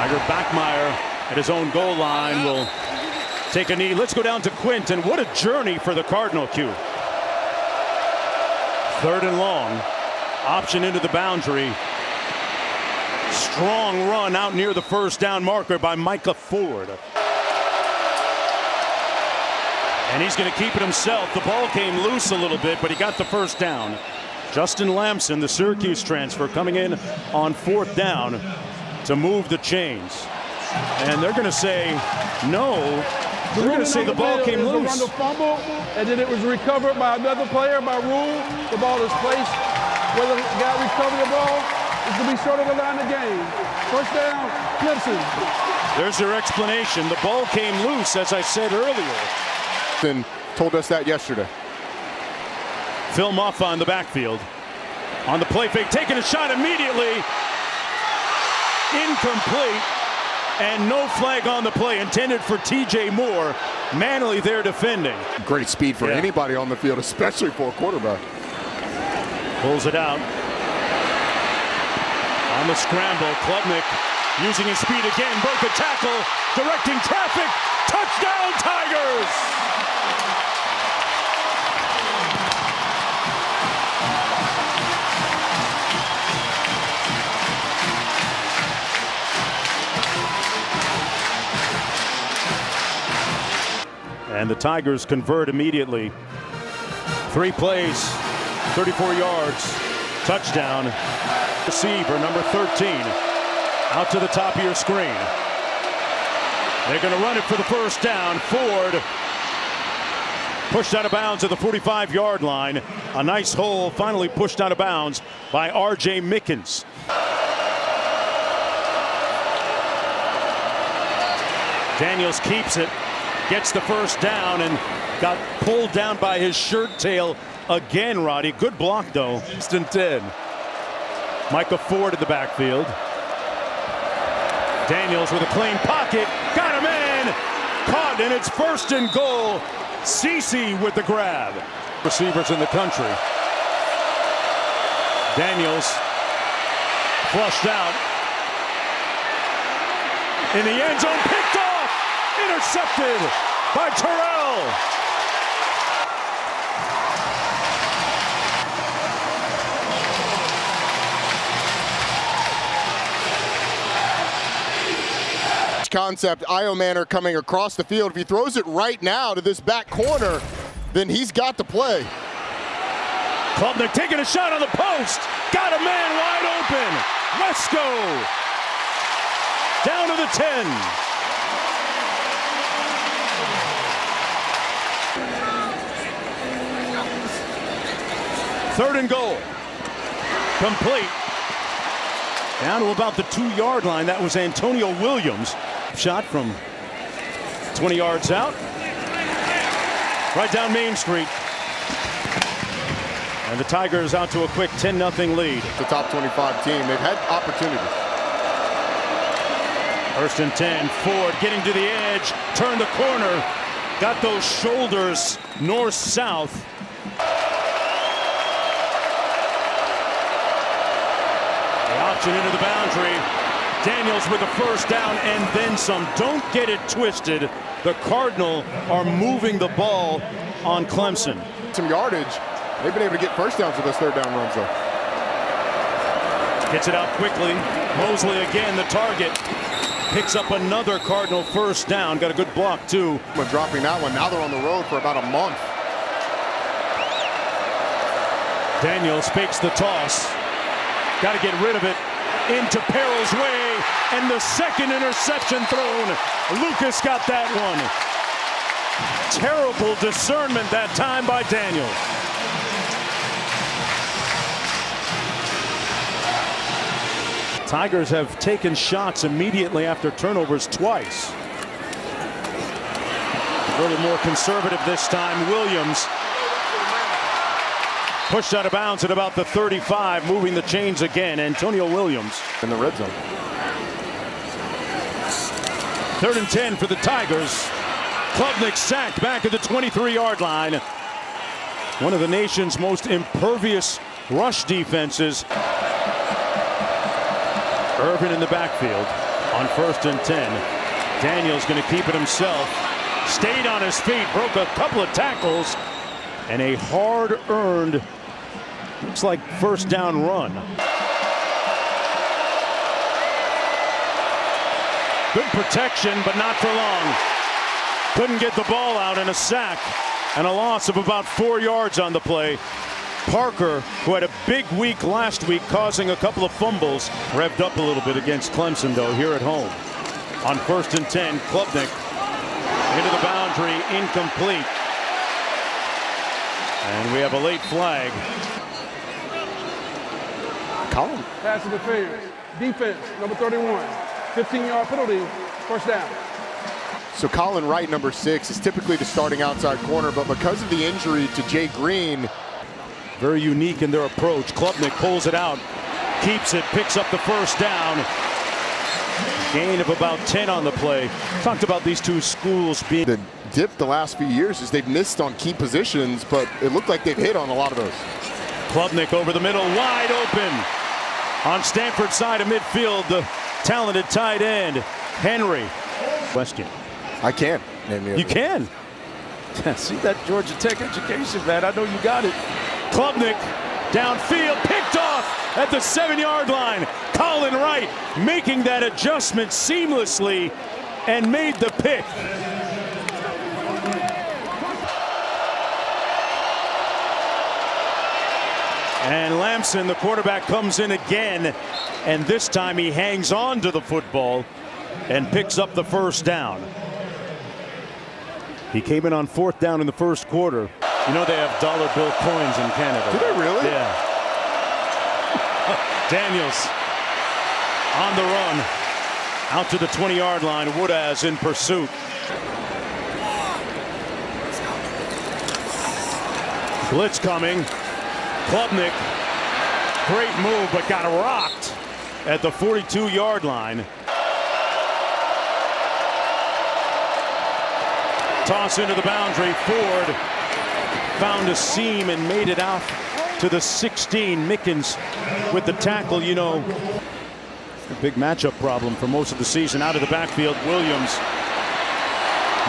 Tiger Backmeyer at his own goal line will take a knee. Let's go down to Quint, and what a journey for the Cardinal Q. 3rd and long. Option into the boundary. Strong run out near the first down marker by Micah Ford. And he's going to keep it himself. The ball came loose a little bit, but he got the first down. Justin Lamson, the Syracuse transfer, coming in on 4th down to move the chains. And they're going to say no. They're going to say the ball came loose. A fumble, and then it was recovered by another player by rule. The ball is placed where the guy recovered the ball. It's going to be short of the line of game. First down, Clemson. There's your explanation. The ball came loose, as I said earlier. And told us that yesterday. Phil Muff on the backfield. On the play fake, taking a shot immediately. Incomplete. And no flag on the play, intended for TJ Moore. Manley there defending. Great speed for anybody on the field, especially for a quarterback. Pulls it out. On the scramble, Klubnik using his speed again, broke the tackle, directing traffic. Touchdown, Tigers! And the Tigers convert immediately. 3 plays, 34 yards, touchdown. Receiver number 13 out to the top of your screen. They're going to run it for the first down. Ford pushed out of bounds at the 45-yard line. A nice hole, finally pushed out of bounds by R.J. Mickens. Daniels keeps it, gets the first down, and got pulled down by his shirt tail again, Roddy. Good block, though. Instant 10. Micah Ford in the backfield. Daniels with a clean pocket. Got him in. Caught, and it's 1st and goal. Cece with the grab. Receivers in the country. Daniels flushed out. In the end zone, picked off. Intercepted by Terrell. Concept, Io Manor coming across the field. If he throws it right now to this back corner, then he's got to play. Klubnik taking a shot on the post. Got a man wide open. Wesco down to the 10. Third and goal. Complete. Down to about the 2-yard line. That was Antonio Williams. Shot from 20 yards out. Right down Main Street. And the Tigers out to a quick 10-0 lead. The top 25 team. They've had opportunities. 1st and 10. Ford getting to the edge. Turned the corner. Got those shoulders north-south. The option into the boundary. Daniels with the first down and then some. Don't get it twisted. The Cardinal are moving the ball on Clemson. Some yardage. They've been able to get first downs with those 3rd down runs, though. Gets it out quickly. Mosley again, the target. Picks up another Cardinal first down. Got a good block, too. When dropping that one, now they're on the road for about a month. Daniels fakes the toss. Got to get rid of it. Into Perril's way, and the 2nd interception thrown. Lucas got that one. Terrible discernment that time by Daniels. Tigers have taken shots immediately after turnovers twice. A little more conservative this time. Williams pushed out of bounds at about the 35, moving the chains again. Antonio Williams in the red zone. 3rd and 10 for the Tigers. Klubnik sacked back at the 23-yard line. One of the nation's most impervious rush defenses. Irvin in the backfield. On 1st and 10. Daniels going to keep it himself. Stayed on his feet, broke a couple of tackles, and a hard-earned, looks like first down run. Good protection, but not for long. Couldn't get the ball out, and a sack and a loss of about 4 yards on the play. Parker, who had a big week last week, causing a couple of fumbles, revved up a little bit against Clemson, though, here at home. On 1st and 10, Klubnik into the boundary, incomplete. And we have a late flag. Colin. Pass interference. Defense, number 31. 15-yard penalty, first down. So Colin Wright, number 6, is typically the starting outside corner, but because of the injury to Jay Green. Very unique in their approach. Klubnik pulls it out, keeps it, picks up the first down. Gain of about 10 on the play. Talked about these two schools being The dip the last few years is they've missed on key positions, but it looked like they've hit on a lot of those. Klubnik over the middle, wide open. On Stanford side of midfield, the talented tight end, Henry. Question. I can. You can. See that Georgia Tech education, man. I know you got it. Klubnik downfield, picked off at the 7-yard line. Colin Wright making that adjustment seamlessly and made the pick. And Lamson, the quarterback, comes in again, and this time he hangs on to the football and picks up the first down. He came in on 4th down in the first quarter. You know they have dollar bill coins in Canada. Do they really? Yeah. Daniels on the run. Out to the 20-yard line. Woodaz in pursuit. Blitz coming. Klubnik. Great move, but got rocked at the 42-yard line. Toss into the boundary. Ford found a seam and made it out to the 16. Mickens with the tackle. You know, a big matchup problem for most of the season. Out of the backfield, Williams.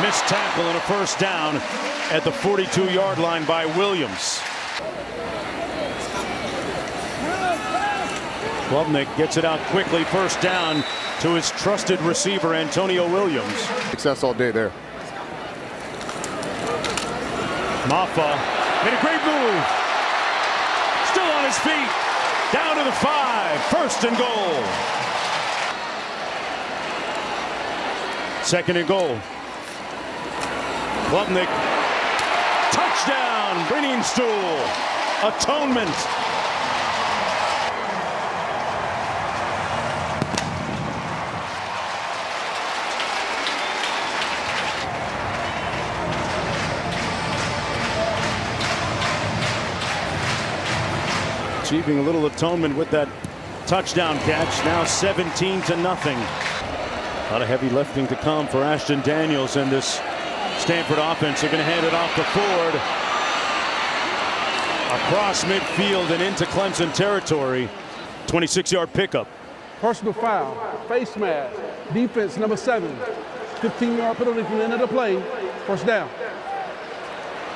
Missed tackle and a first down at the 42-yard line by Williams. Klubnik gets it out quickly. First down to his trusted receiver, Antonio Williams. Success all day there. Maffa made a great move. Still on his feet. Down to the 5. First and goal. Second and goal. Klubnik. Touchdown. Bringing stool. Atonement. Achieving a little atonement with that touchdown catch. Now 17-0. A lot of heavy lifting to come for Ashton Daniels and this Stanford offense. They're going to hand it off to Ford. Across midfield and into Clemson territory. 26-yard pickup. Personal foul, face mask, defense number 7. 15-yard penalty from the end of the play, first down.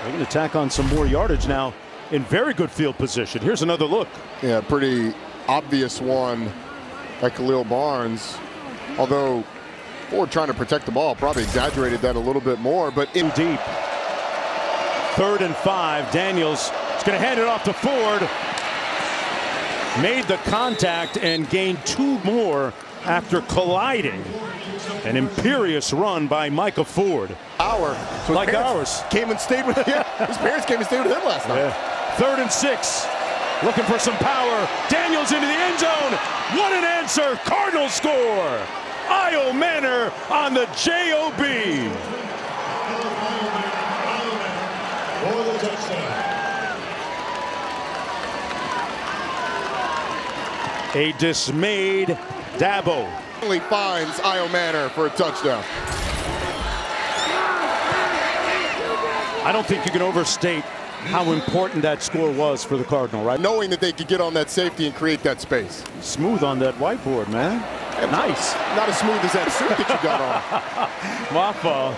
They're going to tack on some more yardage now. In very good field position. Here's another look. Yeah, pretty obvious one by Khalil Barnes. Although Ford trying to protect the ball probably exaggerated that a little bit more, but in Deep. 3rd and 5. Daniels is going to hand it off to Ford. Made the contact and gained 2 more after colliding. An imperious run by Micah Ford. So like ours. Came and stayed with him. Yeah, his parents came and stayed with him last night. Yeah. 3rd and 6. Looking for some power. Daniels into the end zone. What an answer. Cardinals score. Io Manor on the JOB. A dismayed Dabo. Only finds Io Manor for a touchdown. I don't think you can overstate how important that score was for the Cardinal, right? Knowing that they could get on that safety and create that space. Smooth on that whiteboard, man. Nice. Not as smooth as that suit that you got on. Wafa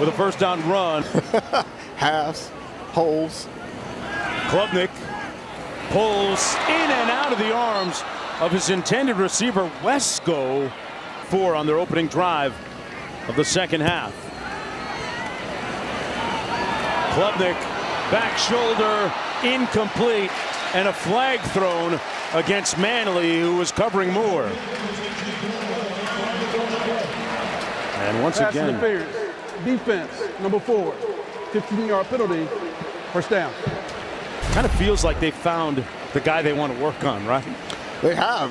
with a first down run. Halves, holes. Klubnik pulls in and out of the arms of his intended receiver, Wesco, 4 on their opening drive of the second half. Klubnik, back shoulder, incomplete, and a flag thrown against Manley, who was covering Moore. And once Pass again, interference. Defense, number 4. 15-yard penalty. First down. kind of feels like they found the guy they want to work on, right? They have.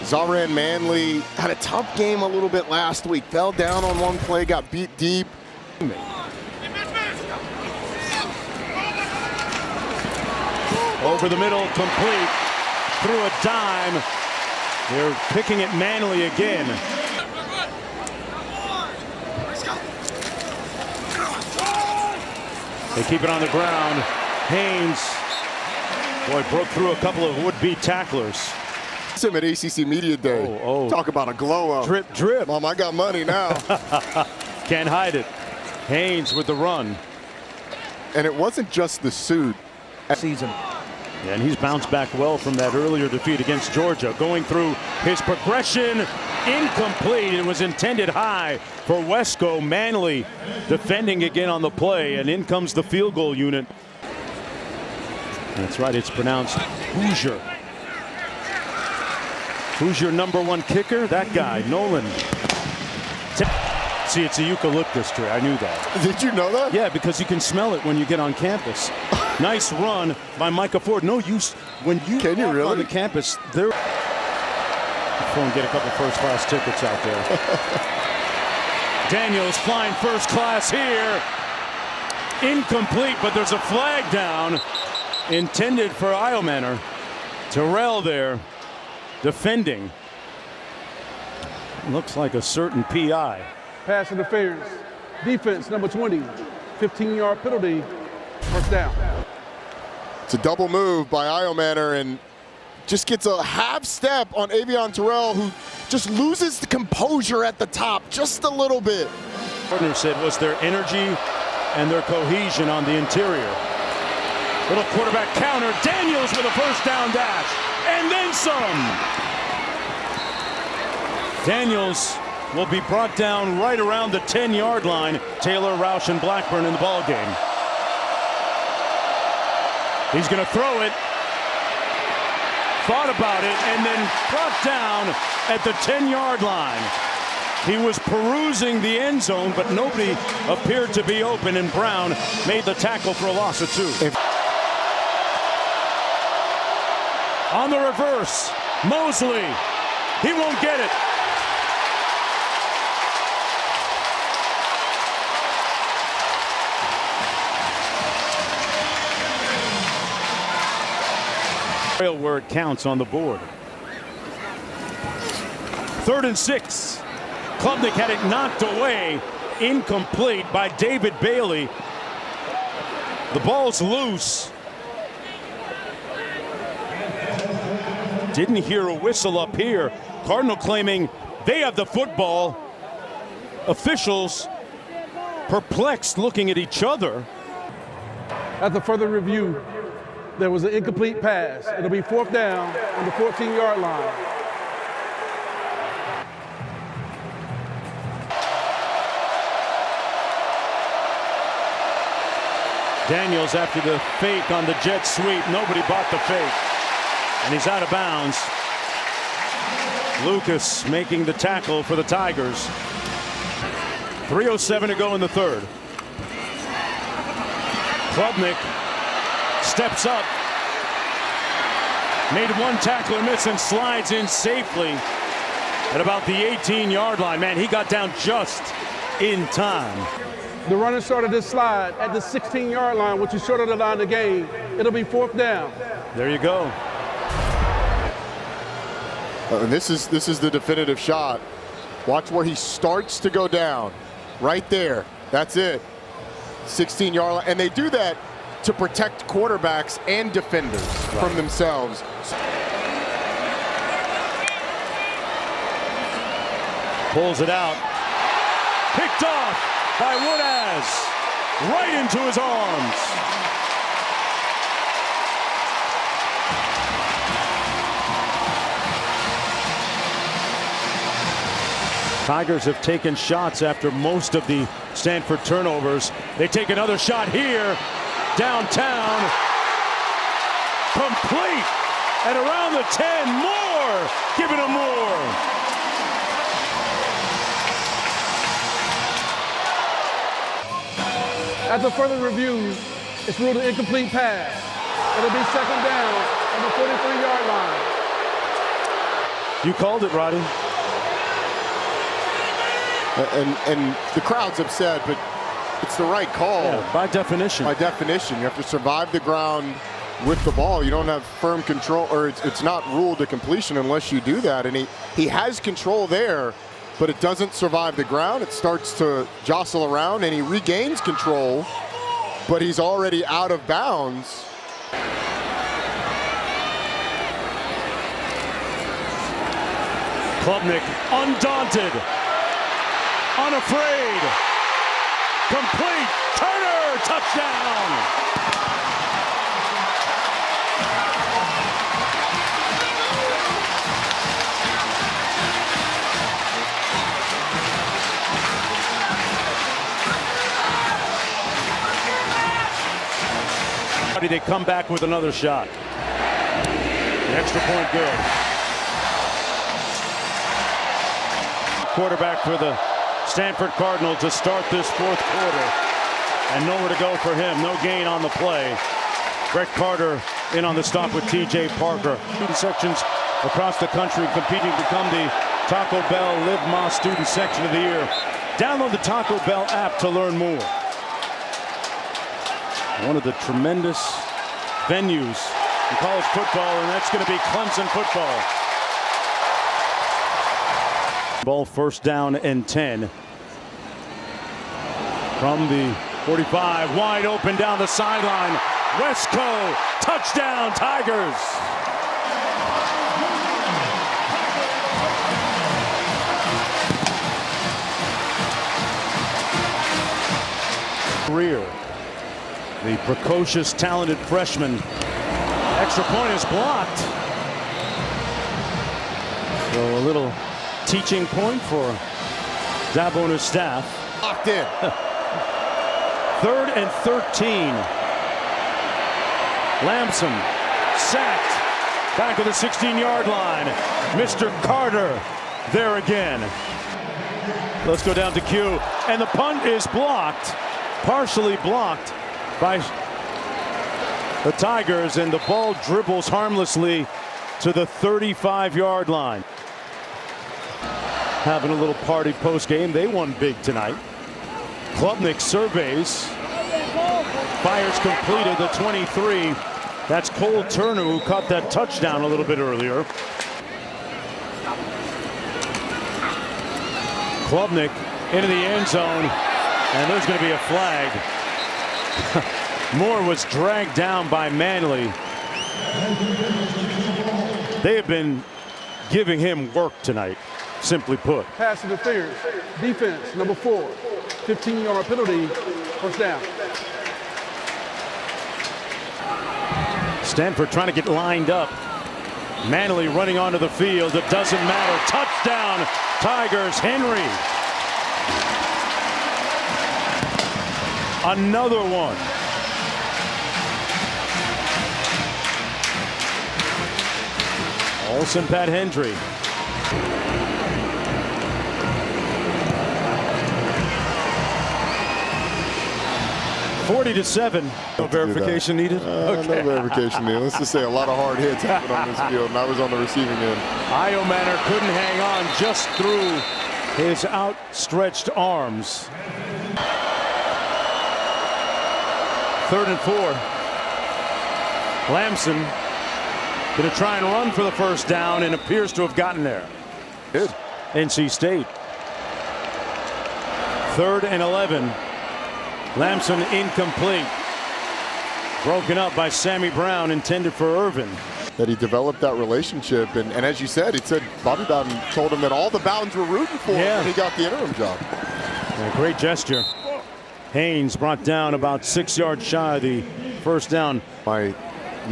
Zaran Manley had a tough game a little bit last week. Fell down on one play, got beat deep. Over the middle, complete. Through a dime. They're picking at Manley again. They keep it on the ground. Haynes, boy, broke through a couple of would-be tacklers. Him at ACC Media Day. Talk about a glow-up. Drip, drip. Mom, I got money now. Can't hide it. Haynes with the run. And it wasn't just the suit. Season. And he's bounced back well from that earlier defeat against Georgia. Going through his progression, incomplete. It was intended high for Wesco. Manley defending again on the play, and in comes the field goal unit. That's right, it's pronounced Hoosier. Who's your #1 kicker? That guy, Nolan. See, it's a eucalyptus tree. I knew that. Did you know that? Yeah, because you can smell it when you get on campus. Nice run by Micah Ford. No use when you Can you walk really? on the campus. There. Go and get a couple first-class tickets out there. Daniels flying first class here. Incomplete, but there's a flag down intended for Iomanor. Terrell there defending. Looks like a certain PI. Pass interference. Defense, number 20. 15-yard penalty. First down. It's a double move by Iomanor and just gets a half step on Avion Terrell, who just loses the composure at the top just a little bit. Partner said was their energy and their cohesion on the interior. Little quarterback counter. Daniels with a first down dash. And then some. Daniels will be brought down right around the 10-yard line. Taylor, Roush, and Blackburn in the ball game. He's going to throw it. Thought about it and then brought down at the 10-yard line. He was perusing the end zone, but nobody appeared to be open, and Brown made the tackle for a loss of 2. On the reverse, Mosley. He won't get it. Where it counts on the board. 3rd and 6. Klubnik had it knocked away, incomplete by David Bailey. The ball's loose. Didn't hear a whistle up here. Cardinal claiming they have the football. Officials perplexed, looking at each other. After further review, there was an incomplete pass. It'll be 4th down on the 14-yard line. Daniels after the fake on the jet sweep. Nobody bought the fake. And he's out of bounds. Lucas making the tackle for the Tigers. 3:07 to go in the 3rd. Klubnik steps up. Made one tackle and miss and slides in safely at about the 18-yard line. Man, he got down just in time. The runner started this slide at the 16-yard line, which is short of the line of the game. It'll be 4th down. There you go. This is the definitive shot. Watch where he starts to go down. Right there. That's it. 16-yard line. And they do that to protect quarterbacks and defenders from themselves. Pulls it out. Picked off by Woodaz. Right into his arms. Tigers have taken shots after most of the Stanford turnovers. They take another shot here. Downtown. Complete. And around the 10. More. Giving him more. After further review, it's ruled an incomplete pass. It'll be second down on the 43-yard line. You called it, Roddy. And the crowd's upset, but it's the right call. Yeah, by definition. By definition, you have to survive the ground with the ball. You don't have firm control, or it's not ruled a completion unless you do that. And he has control there, but it doesn't survive the ground. It starts to jostle around, and he regains control, but he's already out of bounds. Klubnik, undaunted, unafraid, complete, Turner, touchdown! They come back with another shot. The extra point good. Quarterback for the Stanford Cardinals to start this fourth quarter. And nowhere to go for him. No gain on the play. Brett Carter in on the stop with TJ Parker. Student sections across the country competing to become the Taco Bell Live Más Student Section of the Year. Download the Taco Bell app to learn more. One of the tremendous venues in college football, and that's going to be Clemson football. Ball first down and 10. From the 45, wide open down the sideline. Wesco, touchdown Tigers. Career. The precocious, talented freshman. Extra point is blocked. So a little teaching point for Dabo and his staff. Locked in. 3rd and 13. Lamson sacked. Back of the 16-yard line. Mr. Carter there again. Let's go down to Q. And the punt is blocked. Partially blocked by the Tigers, and the ball dribbles harmlessly to the 35-yard line. Having a little party post-game. They won big tonight. Klubnik surveys. Fires completed the 23. That's Cole Turner, who caught that touchdown a little bit earlier. Klubnik into the end zone, and there's going to be a flag. Moore was dragged down by Manley. They have been giving him work tonight, simply put. Pass interference. Defense, number 4. 15-yard penalty. First down. Stanford trying to get lined up. Manley running onto the field. It doesn't matter. Touchdown, Tigers. Henry. Another one. Olsen, Pat Hendry. (40-7). No verification needed? Okay. No verification needed. Let's just say a lot of hard hits happened on this field, and I was on the receiving end. Iomanner couldn't hang on, just through his outstretched arms. 3rd and 4. Lamson going to try and run for the first down, and appears to have gotten there. Good. NC State. 3rd and 11. Lamson incomplete. Broken up by Sammy Brown, intended for Irvin. that he developed that relationship. And as you said, it said Bobby Bowden told him that all the Bowdens were rooting for him when he got the interim job. Yeah, great gesture. Haynes brought down about 6 yards shy of the first down. My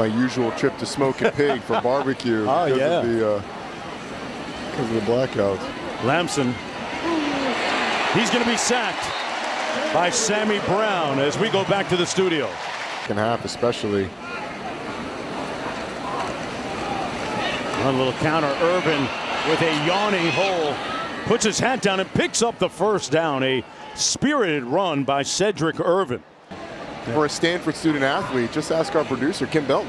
usual trip to Smoking Pig for barbecue because of the blackouts. Lamson, he's going to be sacked by Sammy Brown as we go back to the studio. Second half especially. A little counter. Irvin with a yawning hole. Puts his hat down and picks up the first down. A spirited run by Cedric Irvin. For a Stanford student athlete, just ask our producer, Kim Belton.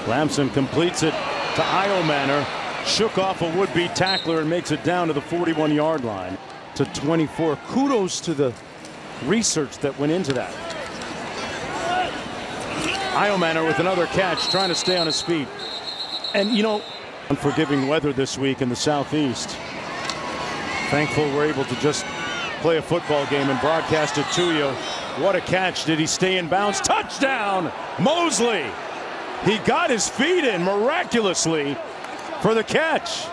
Lamson completes it to Iomanner. Shook off a would-be tackler and makes it down to the 41-yard line. To 24. Kudos to the research that went into that. Iomanner with another catch, trying to stay on his feet. And you know, unforgiving weather this week in the southeast. Thankful we're able to just play a football game and broadcast it to you. What a catch. Did he stay in bounds? Touchdown, Mosley. He got his feet in miraculously for the catch.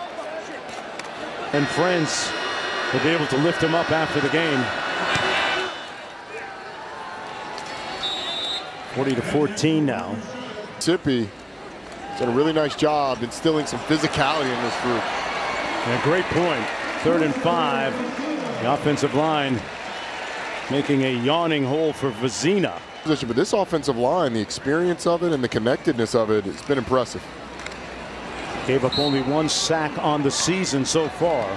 And friends will be able to lift him up after the game. 40-14 now. Mississippi has done a really nice job instilling some physicality in this group. Yeah, great point. 3rd and 5. The offensive line making a yawning hole for Vizina. But this offensive line, the experience of it and the connectedness of it, it's been impressive. Gave up only 1 sack on the season so far.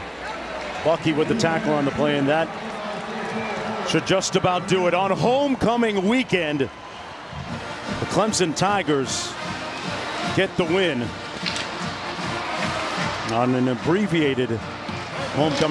Bucky with the tackle on the play, and that should just about do it. On homecoming weekend, the Clemson Tigers get the win on an abbreviated homecoming.